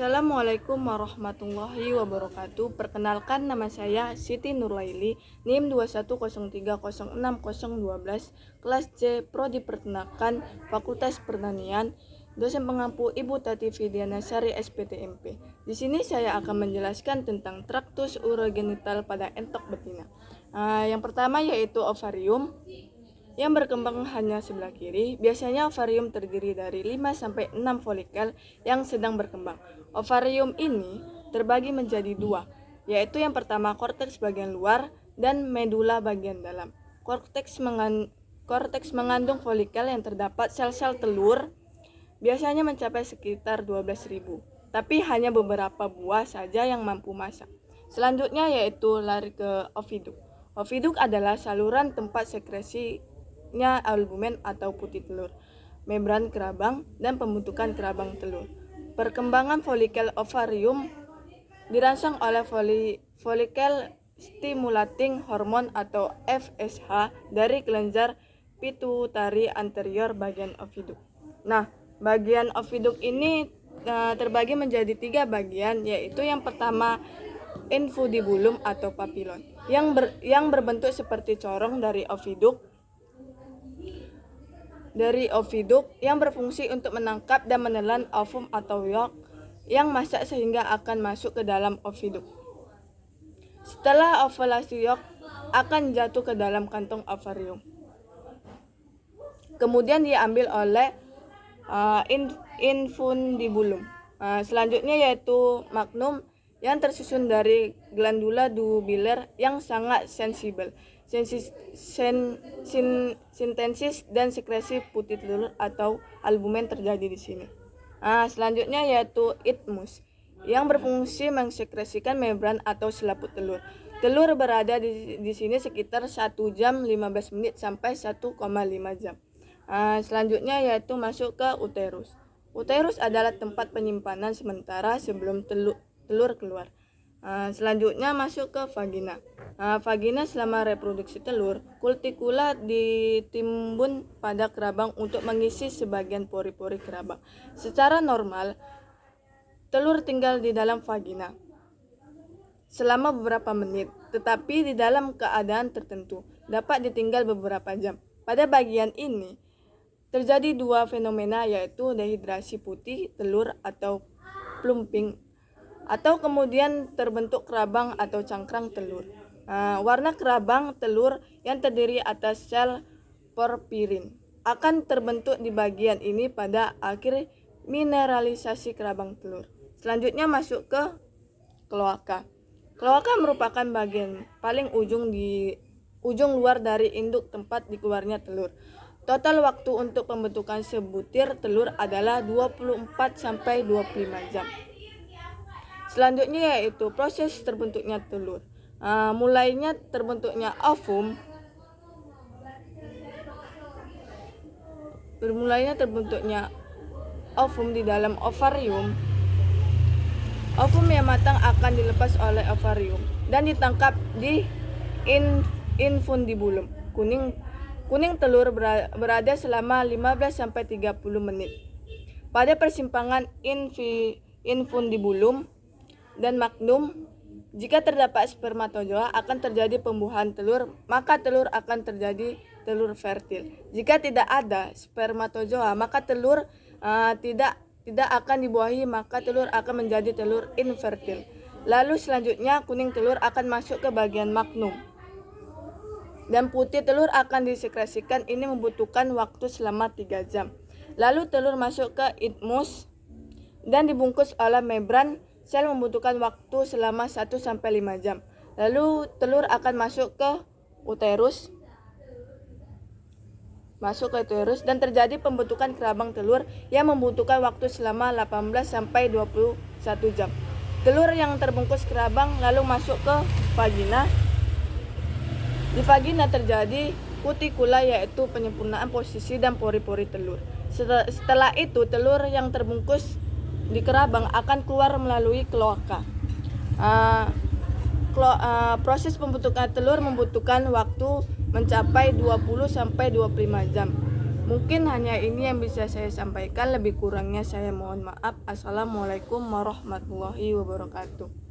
Assalamualaikum warahmatullahi wabarakatuh. Perkenalkan, nama saya Siti Nurlaili, NIM 210306012, kelas C, Prodi Peternakan, Fakultas Pertanian, dosen pengampu Ibu Tati Fidiana Sari SPTMP. Di sini saya akan menjelaskan tentang traktus urogenital pada entok betina. Yang pertama yaitu ovarium yang berkembang hanya sebelah kiri. Biasanya ovarium terdiri dari 5-6 folikel yang sedang berkembang. Ovarium ini terbagi menjadi dua, yaitu yang pertama korteks bagian luar dan medula bagian dalam. Korteks mengandung folikel yang terdapat sel-sel telur, biasanya mencapai sekitar 12.000, tapi hanya beberapa buah saja yang mampu masak. Selanjutnya yaitu lari ke oviduk. Oviduk adalah saluran tempat sekresinya albumen atau putih telur, membran kerabang, dan pembentukan kerabang telur. Perkembangan folikel ovarium dirangsang oleh folikel stimulating hormone atau FSH dari kelenjar pituitari anterior bagian oviduk. Bagian oviduk ini terbagi menjadi 3 bagian, yaitu yang pertama infundibulum atau papilon yang berbentuk seperti corong dari oviduk yang berfungsi untuk menangkap dan menelan ovum atau yolk yang masak sehingga akan masuk ke dalam oviduk. Setelah ovulasi, yolk akan jatuh ke dalam kantong ovarium. Kemudian diambil oleh infundibulum. Selanjutnya yaitu magnum yang tersusun dari glandula tubular yang sangat sensibel, sintesis dan sekresi putih telur atau albumen terjadi di sini. Selanjutnya yaitu isthmus yang berfungsi mensekresikan membran atau selaput telur. Telur berada di sini sekitar 1 jam 15 menit sampai 1,5 jam. Selanjutnya yaitu masuk ke uterus. Uterus adalah tempat penyimpanan sementara sebelum telur keluar. Selanjutnya masuk ke vagina. Vagina selama reproduksi telur, kultikula ditimbun pada kerabang untuk mengisi sebagian pori-pori kerabang. Secara normal, telur tinggal di dalam vagina selama beberapa menit, tetapi di dalam keadaan tertentu dapat ditinggal beberapa jam. Pada bagian ini terjadi 2 fenomena, yaitu dehidrasi putih telur atau plumping, atau kemudian terbentuk kerabang atau cangkrang telur. Warna kerabang telur yang terdiri atas sel porfirin akan terbentuk di bagian ini pada akhir mineralisasi kerabang telur. Selanjutnya masuk ke kloaka. Kloaka merupakan bagian paling ujung luar dari induk tempat dikeluarnya telur. Total waktu untuk pembentukan sebutir telur adalah 24-25 jam. Selanjutnya yaitu proses terbentuknya telur. Mulainya terbentuknya ovum di dalam ovarium. Ovum yang matang akan dilepas oleh ovarium dan ditangkap di infundibulum. Kuning telur berada selama 15-30 menit. Pada persimpangan infundibulum dan magnum, jika terdapat spermatozoa akan terjadi pembuahan telur, maka telur akan terjadi telur fertil. Jika tidak ada spermatozoa, maka telur tidak akan dibuahi, maka telur akan menjadi telur infertil. Lalu selanjutnya kuning telur akan masuk ke bagian magnum dan putih telur akan disekresikan. Ini membutuhkan waktu selama 3 jam. Lalu telur masuk ke isthmus dan dibungkus oleh membran. Sel membutuhkan waktu selama 1-5 jam. Lalu telur akan masuk ke uterus dan terjadi pembentukan kerabang telur yang membutuhkan waktu selama 18-21 jam. Telur yang terbungkus kerabang lalu masuk ke vagina. Di vagina terjadi kutikula, yaitu penyempurnaan posisi dan pori-pori telur. Setelah itu telur yang terbungkus di kerabang akan keluar melalui kloaka. Proses pembentukan telur membutuhkan waktu mencapai 20-25 jam. Mungkin hanya ini yang bisa saya sampaikan, lebih kurangnya saya mohon maaf. Assalamualaikum warahmatullahi wabarakatuh.